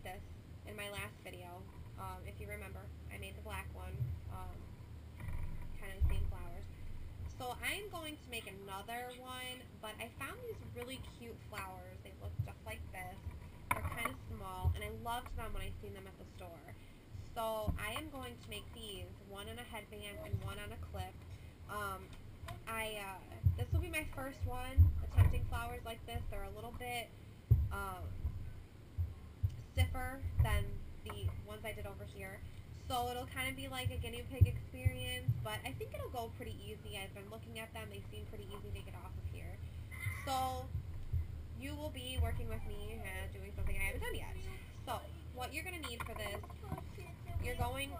this in my last video. If you remember, I made the black one, kind of the same flowers. So I'm going to make another one, but I found these really cute flowers. They look just like this. They're kind of small, and I loved them when I seen them at the store. So I am going to make these, one on a headband and one on a clip. This will be my first one attempting flowers like this. They're a little bit stiffer than the ones I did over here. So it'll kind of be like a guinea pig experience, but I think it'll go pretty easy. I've been looking at them. They seem pretty easy to get off of here. So you will be working with me doing something I haven't done yet. So what you're going to need for this, you're going to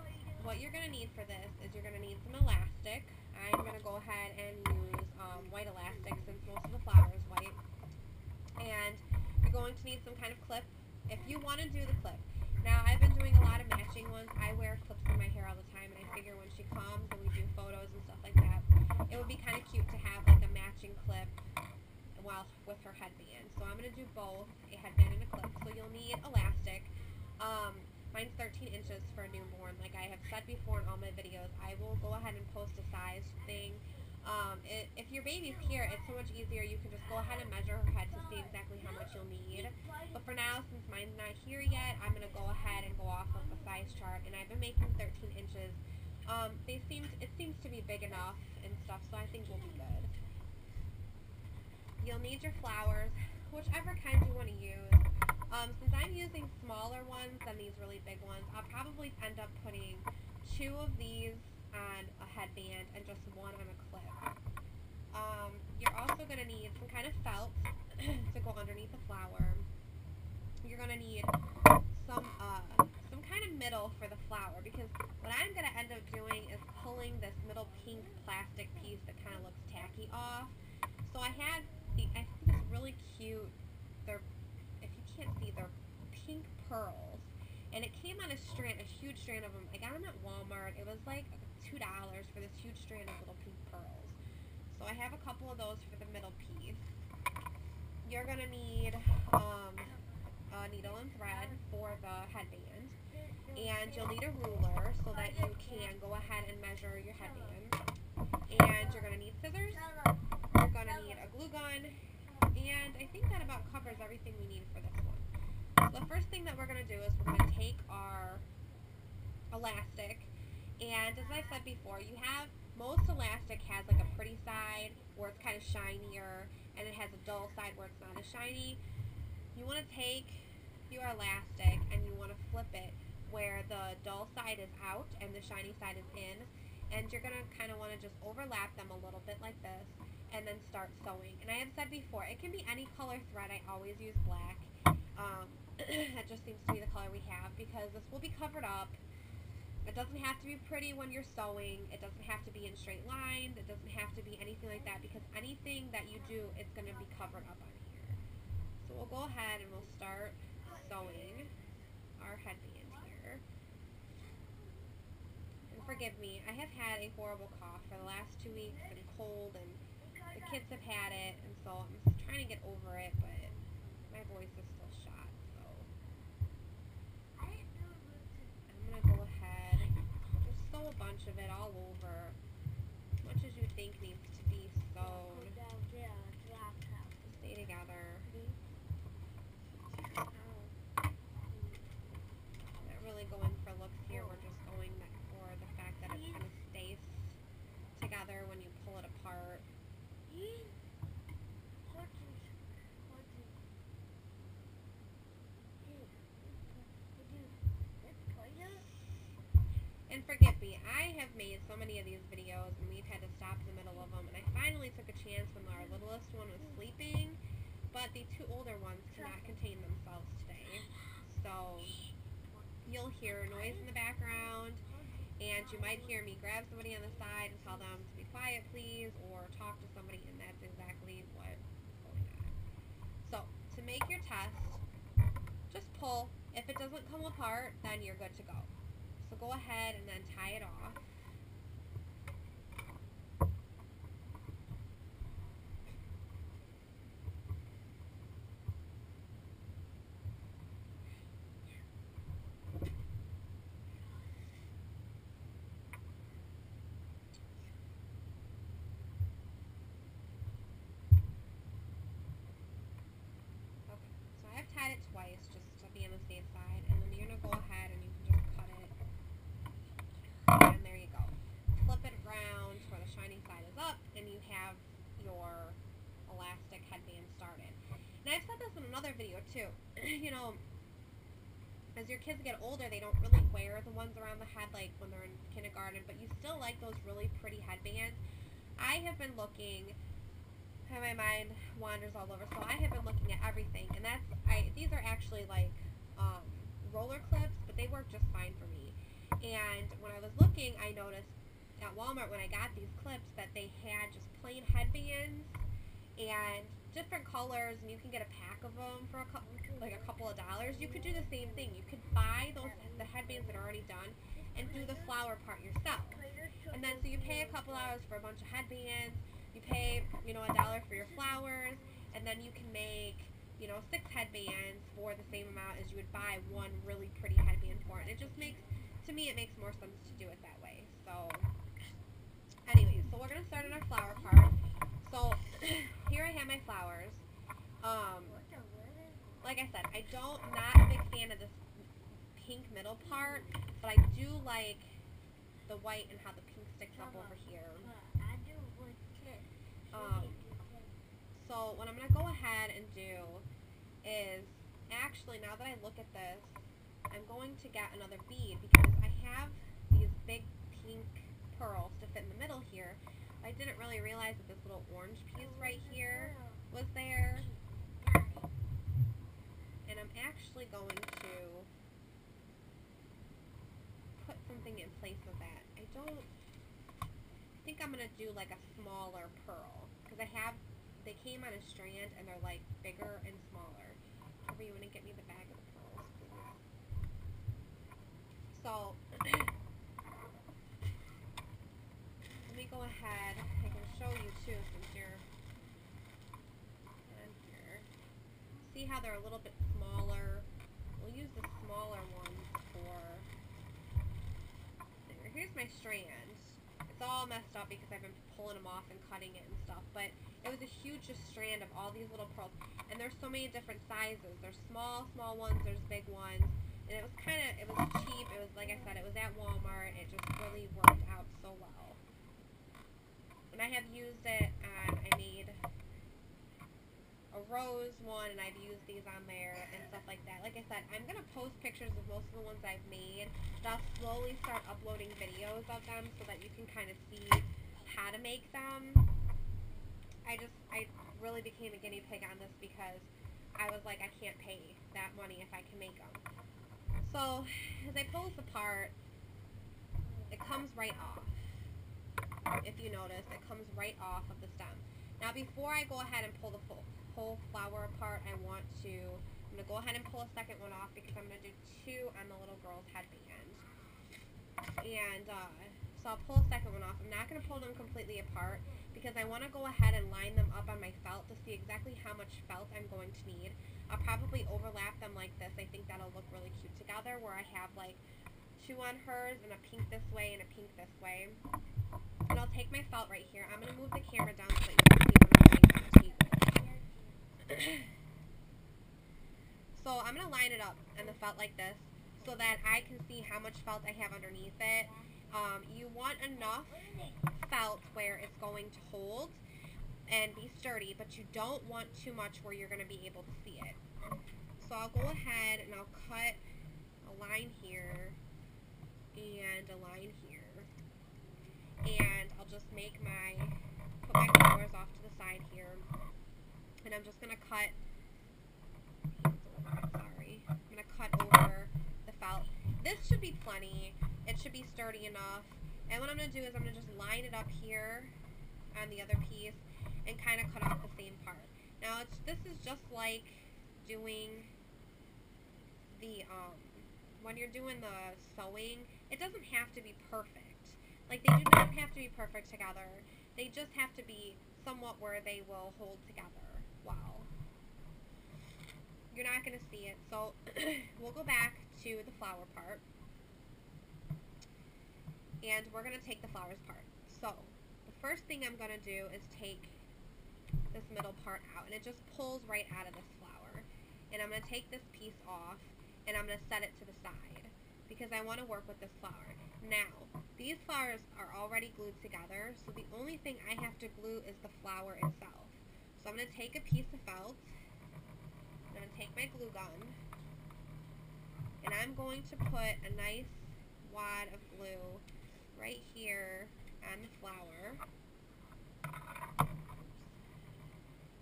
need some elastic. I'm going to go ahead and use white elastic since most of the flower is white. And you're going to need some kind of clip if you want to do the clip. Now, I've been doing a lot of matching ones. I wear clips in my hair all the time, and I figure when she comes and we do photos and stuff like that, it would be kind of cute to have like a matching clip while with her headband. So I'm going to do both, a headband and a clip. So you'll need elastic. Mine's 13 inches for a newborn. Like I have said before in all my videos, I will go ahead and post a size thing. If your baby's here, it's so much easier. You can just go ahead and measure her head to see exactly how much you'll need. But for now, since mine's not here yet, I'm going to go ahead and go off of the size chart. And I've been making 13 inches. It seems to be big enough and stuff, so I think we'll be good. You'll need your flowers, whichever kind you want to use. Since I'm using smaller ones than these really big ones, I'll probably end up putting 2 of these on a headband and just 1 on a clip. You're also going to need some kind of felt to go underneath the flower. You're going to need some kind of middle for the flower, because what I'm going to end up doing is pulling this middle pink plastic piece that kind of looks tacky off. So I think it's really cute. If you can't see, they're pink pearls. And it came on a huge strand of them. I got them at Walmart. It was like $2 for this huge strand of little pink pearls. So I have a couple of those for the middle piece. You're going to need a needle and thread for the headband. And you'll need a ruler so that you can go ahead and measure your headband. And you're going to need scissors. You're going to need a glue gun. And I think that about covers everything we need for this one. So the first thing that we're going to do is we're going to take our elastic, and as I said before, most elastic has like a pretty side where it's kind of shinier, and it has a dull side where it's not as shiny. You want to take your elastic and you want to flip it where the dull side is out and the shiny side is in, and you're going to kind of want to just overlap them a little bit like this and then start sewing. And I have said before, it can be any color thread. I always use black. That just seems to be the color we have, because this will be covered up. It doesn't have to be pretty when you're sewing. It doesn't have to be in straight lines. It doesn't have to be anything like that, because anything that you do is going to be covered up on here. So we'll go ahead and we'll start sewing our headband here. And forgive me, I have had a horrible cough for the last 2 weeks, and cold, and the kids have had it, and so I'm just trying to get over it, but my voice is still shot, so I'm going to go ahead and just sew a bunch of it all over, as much as you think needs to be sewn to stay together. Not really going for looks here, we're just going for the fact that it kind of stays together when you pull it apart. And forgive me, I have made so many of these videos and we've had to stop in the middle of them, and I finally took a chance when our littlest one was sleeping, but the 2 older ones cannot contain themselves today. So you'll hear noise in the background, and you might hear me grab somebody on the side and tell them to be quiet please, or talk to somebody, and that's exactly what's going on. So to make your test, just pull. If it doesn't come apart, then you're good to go. So go ahead and then tie it off. your elastic headband started. And I've said this in another video too. You know, as your kids get older, they don't really wear the ones around the head like when they're in kindergarten, but you still like those really pretty headbands. I have been looking, my mind wanders all over, so I have been looking at everything, and these are actually like roller clips, but they work just fine for me. And when I was looking, I noticed at Walmart when I got these clips that they had just plain headbands and different colors, and you can get a pack of them for a couple of dollars. You could do the same thing. You could buy the headbands that are already done and do the flower part yourself. And then so you pay a couple hours for a bunch of headbands, you pay, you know, $1 for your flowers, and then you can make, you know, 6 headbands for the same amount as you would buy one really pretty headband for. And it just makes, to me, it makes more sense to do it that way. So anyways, so we're going to start on our flower part. So here I have my flowers. Like I said, not a big fan of this pink middle part, but I do like the white and how the pink sticks up over here. So what I'm going to go ahead and do is, actually, now that I look at this, I'm going to get another bead because I have these big pink pearls to fit in the middle here. I didn't really realize that this little orange piece right here was there. And I'm actually going to put something in place of that. I think I'm going to do like a smaller pearl, because they came on a strand and they're like bigger and smaller. However, you want to get me the bag of the pearls, please. So let me go ahead. I can show you too since you're on here. See how they're a little bit smaller? We'll use the smaller ones for. Here's my strand. It's all messed up because I've been pulling them off and cutting it and stuff, but it was a huge strand of all these little pearls, and there's so many different sizes. There's small ones, there's big ones, and it was cheap. It was, like I said, it was at Walmart. It just really worked out so well. And I have used it on, I made a rose one, and I've used these on there and stuff like that. Like I said, I'm going to post pictures of most of the ones I've made, but I'll slowly start uploading videos of them so that you can kind of see how to make them. I really became a guinea pig on this because I was like, I can't pay that money if I can make them. So, as I pull this apart, it comes right off. If you notice, it comes right off of the stem. Now, before I go ahead and pull the whole flower apart, I'm going to go ahead and pull a second one off because I'm going to do 2 on the little girl's headband. And so I'll pull a second one off. I'm not going to pull them completely apart because I want to go ahead and line them up on my felt to see exactly how much felt I'm going to need. I'll probably overlap them like this. I think that'll look really cute together, where I have like 2 on hers and a pink this way and a pink this way. And I'll take my felt right here. I'm going to move the camera down so that you can see what I'm doing on the table. So I'm going to line it up on the felt like this so that I can see how much felt I have underneath it. You want enough felt where it's going to hold and be sturdy, but you don't want too much where you're going to be able to see it. So I'll go ahead and I'll cut a line here and a line here, and I'll just put my flowers off to the side here, and I'm just going to cut, I'm going to cut over the felt. This should be plenty. It should be sturdy enough. And what I'm going to do is I'm going to just line it up here on the other piece and kind of cut off the same part. Now, this is just like doing the, when you're doing the sewing, it doesn't have to be perfect. Like, they do not have to be perfect together. They just have to be somewhat where they will hold together. Wow. You're not going to see it. So, we'll go back to the flower part. And we're going to take the flowers part. So, the first thing I'm going to do is take this middle part out. And it just pulls right out of this flower. And I'm going to take this piece off, and I'm going to set it to the side because I want to work with this flower. Now, These flowers are already glued together, so the only thing I have to glue is the flower itself. So I'm going to take a piece of felt, I'm going to take my glue gun, and I'm going to put a nice wad of glue right here on the flower.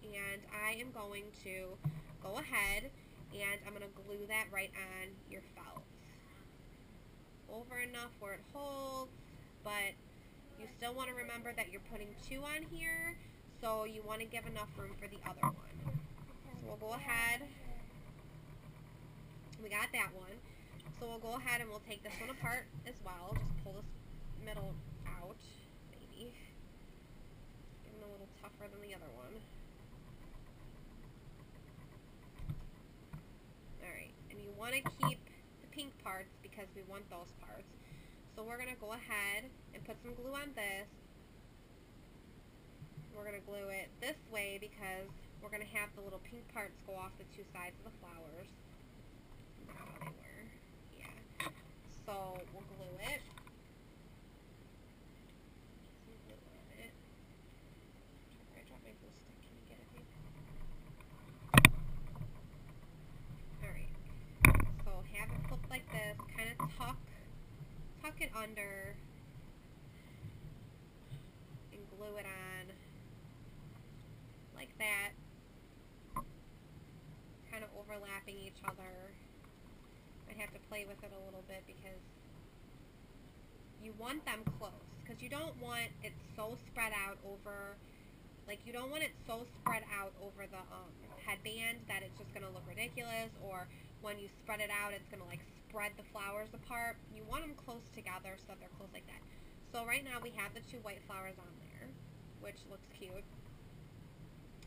And I am going to go ahead and I'm going to glue that right on your felt. Over enough where it holds, but you still want to remember that you're putting 2 on here, so you want to give enough room for the other one. So we'll go ahead, we got that one, so we'll go ahead and we'll take this one apart as well. Just pull this middle out, maybe. Give it a little tougher than the other one. Alright, and you want to keep the pink parts because we want those parts. So we're going to go ahead and put some glue on this. We're going to glue it this way because we're going to have the little pink parts go off the 2 sides of the flowers. Not how they were. Yeah. So we'll glue it. Some glue on it. I dropped my glue stick. Can you get it, babe? Alright. So have it flipped like this. Kind of tuck it under and glue it on like that, kind of overlapping each other. I'd have to play with it a little bit because you want them close, because you don't want it so spread out over, like you don't want it so spread out over the headband that it's just going to look ridiculous, or when you spread it out it's going to like spread the flowers apart. You want them close together so that they're close like that. So right now we have the 2 white flowers on there, which looks cute.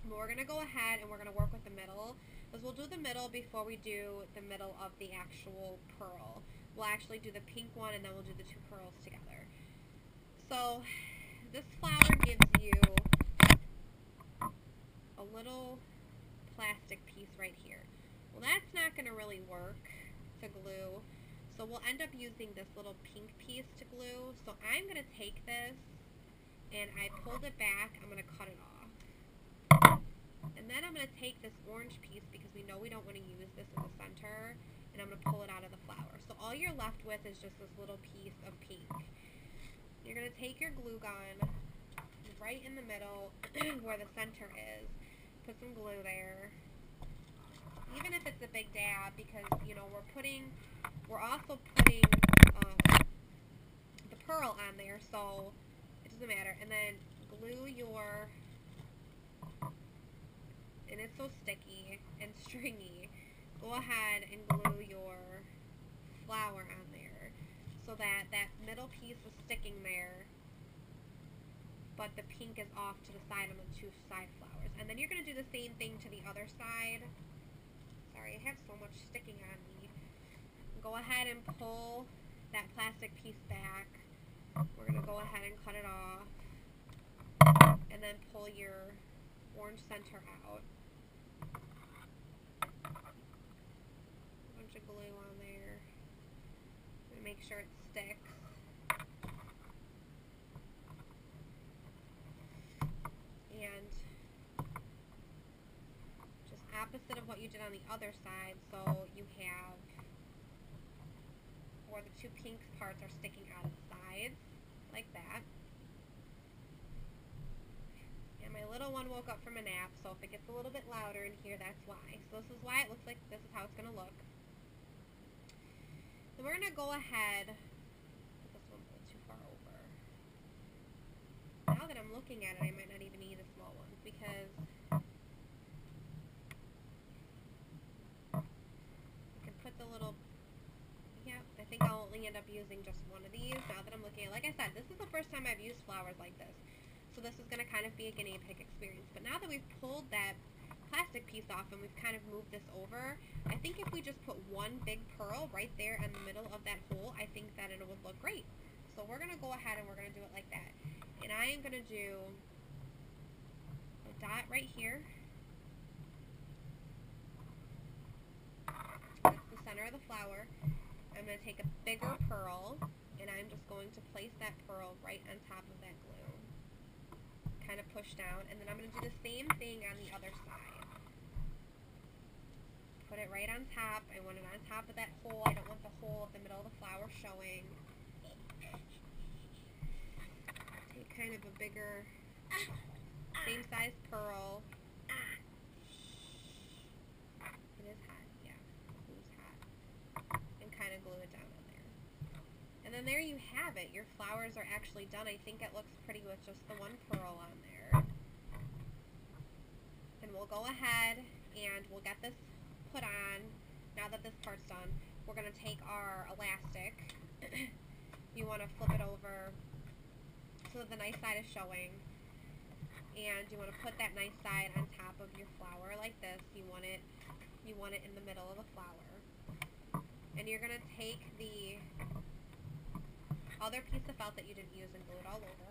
But we're going to go ahead and we're going to work with the middle, because we'll do the middle before we do the middle of the actual pearl. We'll actually do the pink one and then we'll do the 2 pearls together. So this flower gives you a little plastic piece right here. Well, that's not going to really work to glue, so we'll end up using this little pink piece to glue. So I'm going to take this, and I pulled it back, I'm going to cut it off. And then I'm going to take this orange piece, because we know we don't want to use this in the center, and I'm going to pull it out of the flower. So all you're left with is just this little piece of pink. You're going to take your glue gun right in the middle where the center is, put some glue there. Even if it's a big dab, because, you know, we're also putting the pearl on there, so it doesn't matter. And then glue your, and it's so sticky and stringy, go ahead and glue your flower on there so that that middle piece is sticking there, but the pink is off to the side on the 2 side flowers. And then you're going to do the same thing to the other side. Sorry, I have so much sticking on me. Go ahead and pull that plastic piece back. We're going to go ahead and cut it off. And then pull your orange center out. A bunch of glue on there. And make sure it sticks. And opposite of what you did on the other side, so you have where the 2 pink parts are sticking out of the sides, like that. And my little one woke up from a nap, so if it gets a little bit louder in here, that's why. So this is why it looks like this is how it's going to look. Then we're going to go ahead, put this one a little too far over. Now that I'm looking at it, I might not even need a small one, because the little, yeah, I think I'll only end up using just one of these now that I'm looking at it. Like I said, this is the first time I've used flowers like this, so this is going to kind of be a guinea pig experience. But now that we've pulled that plastic piece off and we've kind of moved this over, I think if we just put one big pearl right there in the middle of that hole, I think that it would look great. So we're going to go ahead and we're going to do it like that. And I am going to do a dot right here. That's the center of the flower. I'm going to take a bigger pearl, and I'm just going to place that pearl right on top of that glue. Kind of push down, and then I'm going to do the same thing on the other side. Put it right on top. I want it on top of that hole. I don't want the hole of the middle of the flower showing. Take kind of a bigger, same size pearl. It is hot, yeah. Glue's hot. And kind of glue it down on there. And then there you have it. Your flowers are actually done. I think it looks pretty with just the one pearl on there. And we'll go ahead and we'll get this put on. Now that this part's done, we're going to take our elastic. You want to flip it over so that the nice side is showing. And you want to put that nice side on top of your flower like this. You want it in the middle of the flower. And you're going to take the other piece of felt that you didn't use and glue it all over.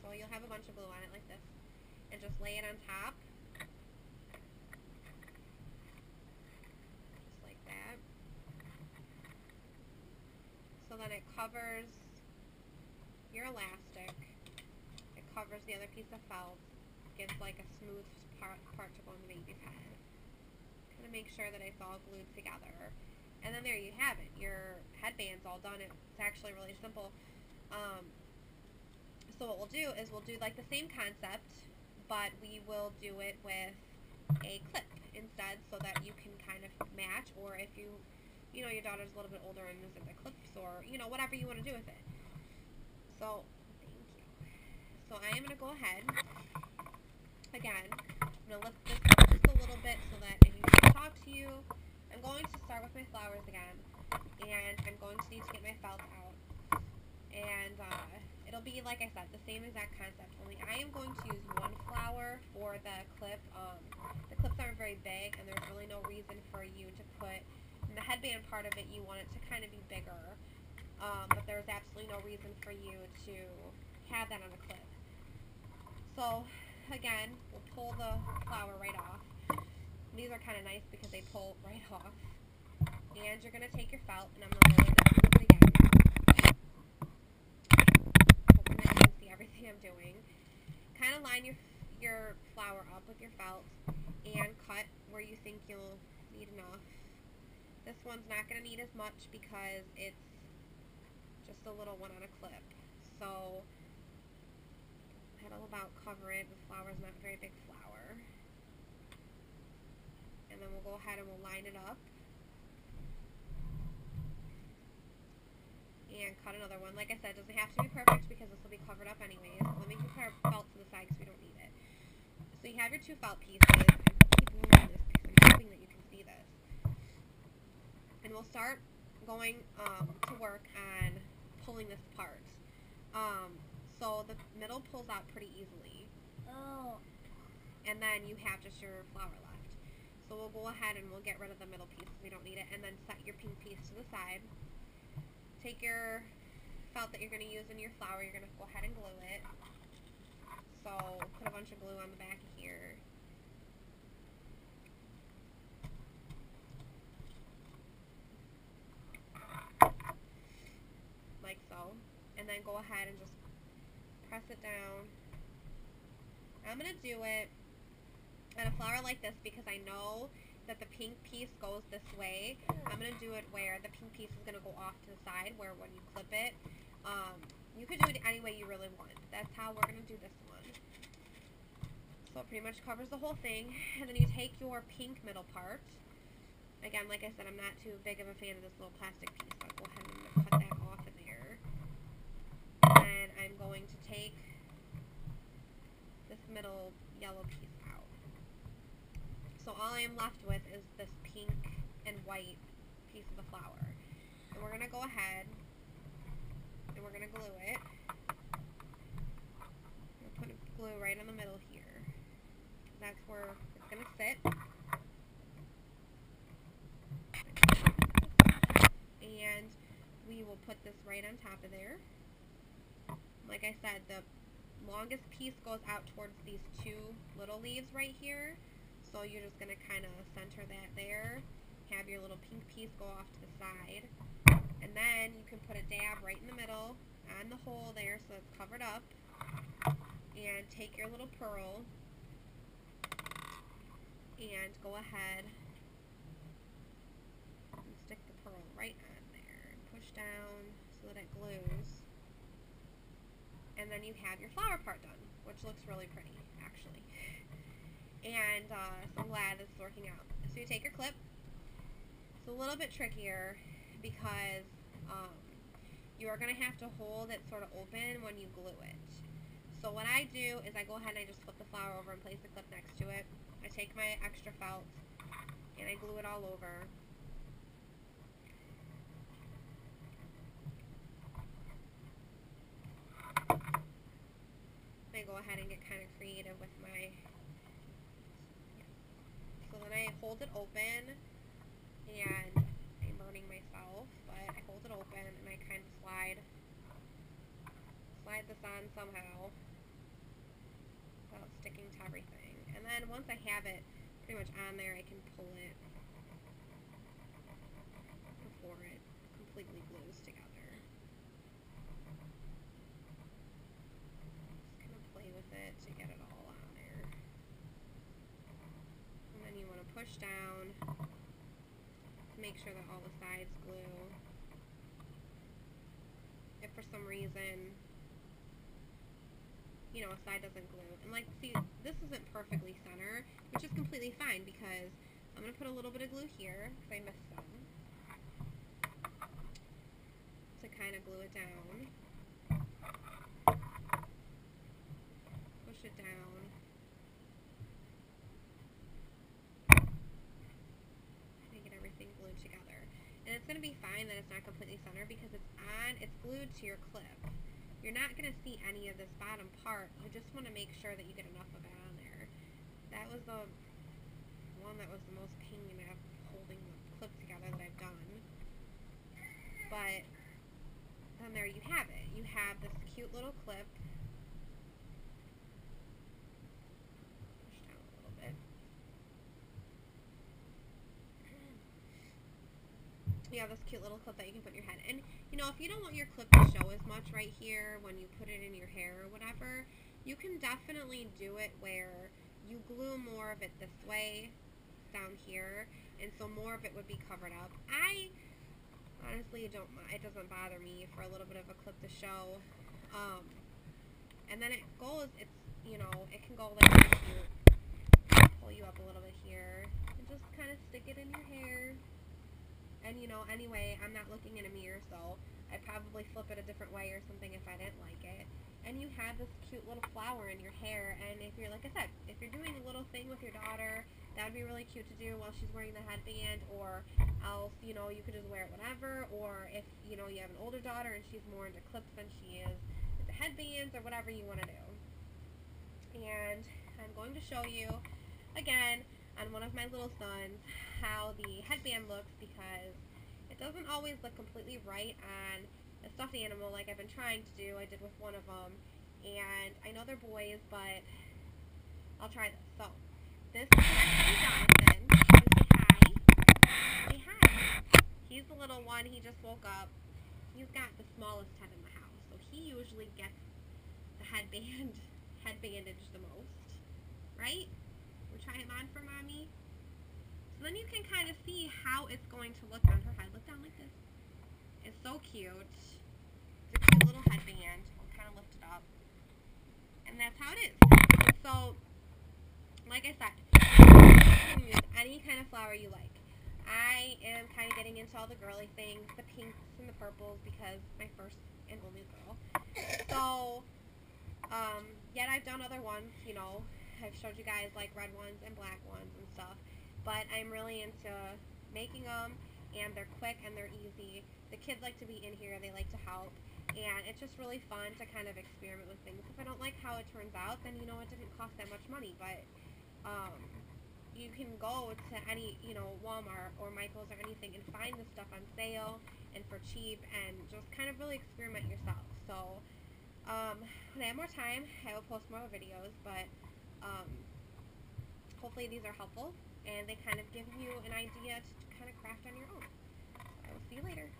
So you'll have a bunch of glue on it like this. And just lay it on top. Just like that. So then it covers your elastic. It covers the other piece of felt. Gives like a smooth part to go on the baby's head. Kind of make sure that it's all glued together. And then there you have it. Your headband's all done. It's actually really simple. So what we'll do is we'll do like the same concept, but we will do it with a clip instead so that you can kind of match, or if you know, your daughter's a little bit older and isn't the clips, or, you know, whatever you want to do with it. So, thank you. So I am going to go ahead. Again, I'm going to lift this up just a little bit so that if you need to talk to you, I'm going to start with my flowers again, and I'm going to need to get my felt out, and it'll be, like I said, the same exact concept, only I am going to use one flower for the clip. The clips aren't very big, and there's really no reason for you to put, in the headband part of it, you want it to kind of be bigger, but there's absolutely no reason for you to have that on a clip. So, again, we'll pull the flower right off. These are kind of nice because they pull right off. And you're going to take your felt, and I'm going to roll this a little bit again. Hoping that you can see everything I'm doing. Kind of line your flower up with your felt and cut where you think you'll need enough. This one's not going to need as much because it's just a little one on a clip. So that'll about cover it. The flower's not a very big flower. And then we'll go ahead and we'll line it up. And cut another one. Like I said, it doesn't have to be perfect because this will be covered up anyways. Let me put our felt to the side because we don't need it. So you have your two felt pieces. I keep moving this because I'm hoping that you can see this. And we'll start going to work on pulling this apart. So the middle pulls out pretty easily. Oh. And then you have just your flower left. So we'll go ahead and we'll get rid of the middle piece because we don't need it. And then set your pink piece to the side. Take your felt that you're going to use in your flower. You're going to go ahead and glue it. So put a bunch of glue on the back here. Like so. And then go ahead and just press it down. I'm going to do it on a flower like this because I know that the pink piece goes this way. I'm going to do it where the pink piece is going to go off to the side, where when you clip it, you could do it any way you really want. That's how we're going to do this one. So it pretty much covers the whole thing. And then you take your pink middle part. Again, like I said, I'm not too big of a fan of this little plastic piece, so I'll go ahead and cut that off in there. And I'm going to take this middle yellow piece out. So all I am left with is this pink and white piece of the flower. And we're going to go ahead and we're going to glue it. We're going to put glue right in the middle here. That's where it's going to sit. And we will put this right on top of there. Like I said, the longest piece goes out towards these two little leaves right here. So you're just going to kind of center that there. Have your little pink piece go off to the side. And then you can put a dab right in the middle on the hole there so it's covered up. And take your little pearl and go ahead and stick the pearl right on there and push down so that it glues. And then you have your flower part done, which looks really pretty, actually. And so I'm glad this is working out. So you take your clip. It's a little bit trickier because you are going to have to hold it sort of open when you glue it. So what I do is I go ahead and I just flip the flower over and place the clip next to it. I take my extra felt and I glue it all over. I go ahead and get kind of creative with my, so then I hold it open, and I'm burning myself, but I hold it open and I kind of slide this on somehow without sticking to everything. And then once I have it pretty much on there, I can pull it before it completely glues together. To get it all on there. And then you want to push down to make sure that all the sides glue. If for some reason, you know, a side doesn't glue. And like, see, this isn't perfectly center, which is completely fine because I'm going to put a little bit of glue here because I missed some to kind of glue it down. It down. And get everything glued together. And it's going to be fine that it's not completely centered because it's glued to your clip. You're not going to see any of this bottom part. You just want to make sure that you get enough of it on there. That was the one that was the most pain in holding the clip together that I've done. But then there you have it. You have this cute little clip. You have this cute little clip that you can put in your head. And, you know, if you don't want your clip to show as much right here when you put it in your hair or whatever, you can definitely do it where you glue more of it this way down here, and so more of it would be covered up. I honestly don't mind. It doesn't bother me for a little bit of a clip to show. And then it goes, it's, you know, it can go like this. You pull you up a little bit here and just kind of stick it in your hair. And, you know, anyway, I'm not looking in a mirror, so I'd probably flip it a different way or something if I didn't like it. And you have this cute little flower in your hair, and if you're, like I said, if you're doing a little thing with your daughter, that would be really cute to do while she's wearing the headband, or else, you know, you could just wear it whenever, or if, you know, you have an older daughter and she's more into clips than she is into headbands, or whatever you want to do. And I'm going to show you, again, on one of my little sons, how the headband looks, because it doesn't always look completely right on a stuffed animal like I've been trying to do. I did with one of them, and I know they're boys, but I'll try this. So, this is actually Jonathan. Say hi. Say hi. He's the little one. He just woke up. He's got the smallest head in the house, so he usually gets the headbandaged the most, right? We'll try him on for Mommy. So then you can kind of see how it's going to look on her head. Look down like this. It's so cute. It's a cute little headband. We'll kind of lift it up. And that's how it is. And so, like I said, you can use any kind of flower you like. I am kind of getting into all the girly things, the pinks and the purples, because my first and only girl. So, yet I've done other ones, you know. I've showed you guys like red ones and black ones and stuff, but I'm really into making them, and they're quick and they're easy. The kids like to be in here, they like to help, and it's just really fun to kind of experiment with things. If I don't like how it turns out, then, you know, it didn't cost that much money, but you can go to any, you know, Walmart or Michael's or anything and find this stuff on sale and for cheap, and just kind of really experiment yourself. So When I have more time, I will post more videos, but hopefully these are helpful, and they kind of give you an idea to kind of craft on your own. So I will see you later.